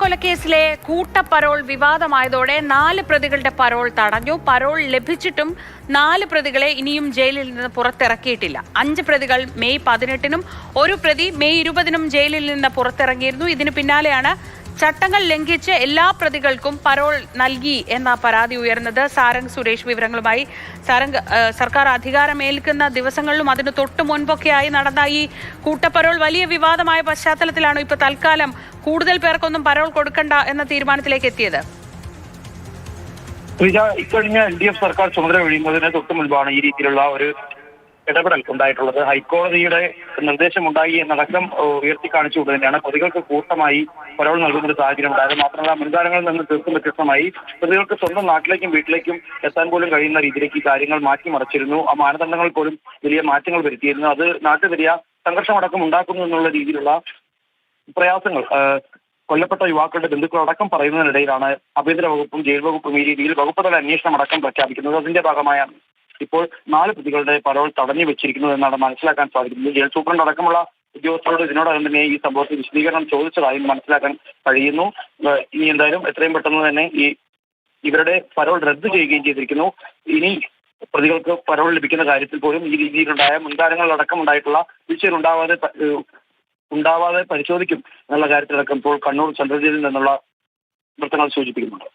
കൂട്ടക്കൊലക്കേസിലെ കൂട്ടപ്പരോൾ വിവാദമായതോടെ 4 പ്രതികളുടെ പരോൾ തടഞ്ഞു. പരോൾ ലഭിച്ചിട്ടും 4 പ്രതികളെ ഇനിയും ജയിലിൽ നിന്ന് പുറത്തിറക്കിയിട്ടില്ല. 5 പ്രതികൾ മെയ് 18-നും 1 പ്രതി മെയ് 20-നും ജയിലിൽ നിന്ന് പുറത്തിറങ്ങിയിരുന്നു. ഇതിനു പിന്നാലെയാണ് ചട്ടങ്ങൾ ലംഘിച്ച് എല്ലാ പ്രതികൾക്കും പരോൾ നൽകി എന്ന പരാതി ഉയർന്നത്. സാരംഗ് സുരേഷ് വിവരങ്ങളുമായി. സാരംഗ്, സർക്കാർ അധികാരമേൽക്കുന്ന ദിവസങ്ങളിലും അതിന് തൊട്ടു മുൻപൊക്കെയായി നടന്ന ഈ കൂട്ടപ്പരോൾ വലിയ വിവാദമായ പശ്ചാത്തലത്തിലാണ് ഇപ്പോൾ തൽക്കാലം കൂടുതൽ പേർക്കൊന്നും പരോൾ കൊടുക്കണ്ട എന്ന തീരുമാനത്തിലേക്ക് എത്തിയത്. ഇക്കഴിഞ്ഞ LDF സർക്കാർ ചുമതല ഒഴിയുന്നതിന് തൊട്ടു മുൻപാണ് ഈ രീതിയിലുള്ള ഒരു ഇടപെടൽ ഉണ്ടായിട്ടുള്ളത്. ഹൈക്കോടതിയുടെ നിർദ്ദേശമുണ്ടായി എന്നടക്കം ഉയർത്തി കാണിച്ചുകൊണ്ട് തന്നെയാണ് പ്രതികൾക്ക് കൂട്ടമായി പരോൾ നൽകുന്ന ഒരു സാഹചര്യം ഉണ്ടായത്. മാത്രമല്ല, മുൻകാലങ്ങളിൽ നിന്ന് തീർത്തും വ്യത്യസ്തമായി പ്രതികൾക്ക് സ്വന്തം നാട്ടിലേക്കും വീട്ടിലേക്കും എത്താൻ പോലും കഴിയുന്ന രീതിയിലേക്ക് കാര്യങ്ങൾ മാറ്റിമറിച്ചിരുന്നു. ആ മാനദണ്ഡങ്ങൾ പോലും വലിയ മാറ്റങ്ങൾ വരുത്തിയിരുന്നു. അത് നാട്ടിൽ വലിയ സംഘർഷമടക്കം ഉണ്ടാക്കുന്നു എന്നുള്ള രീതിയിലുള്ള പ്രയാസങ്ങൾ കൊല്ലപ്പെട്ട യുവാക്കളുടെ ബന്ധുക്കളടക്കം പറയുന്നതിനിടയിലാണ് ആഭ്യന്തര വകുപ്പും ജയിൽ വകുപ്പും ഈ രീതിയിൽ വകുപ്പ് തല അന്വേഷണം അടക്കം പ്രഖ്യാപിക്കുന്നത്. അതിന്റെ ഭാഗമായാണ് ഇപ്പോൾ 4 പ്രതികളുടെ പരോൾ തടഞ്ഞു വെച്ചിരിക്കുന്നത് എന്നാണ് മനസ്സിലാക്കാൻ സാധിക്കുന്നത്. ജയിൽ സൂപ്രണ്ട് അടക്കമുള്ള ഉദ്യോഗസ്ഥരോട് ഇതിനോടകം തന്നെ ഈ സംഭവത്തിൽ വിശദീകരണം ചോദിച്ചതായും മനസ്സിലാക്കാൻ കഴിയുന്നു. ഇനി എന്തായാലും എത്രയും പെട്ടെന്ന് തന്നെ ഇവരുടെ പരോൾ റദ്ദ് ചെയ്യുകയും ചെയ്തിരിക്കുന്നു. ഇനി പ്രതികൾക്ക് പരോൾ ലഭിക്കുന്ന കാര്യത്തിൽ പോലും ഈ രീതിയിലുണ്ടായ മുൻകാലങ്ങളിലടക്കം ഉണ്ടായിട്ടുള്ള വീഴ്ചകൾ ഉണ്ടാവാതെ പരിശോധിക്കും എന്നുള്ള കാര്യത്തിലടക്കം ഇപ്പോൾ കണ്ണൂർ സെൻട്രൽ ജയിലിൽ നിന്നുള്ള വൃത്തങ്ങൾ സൂചിപ്പിക്കുന്നുണ്ട്.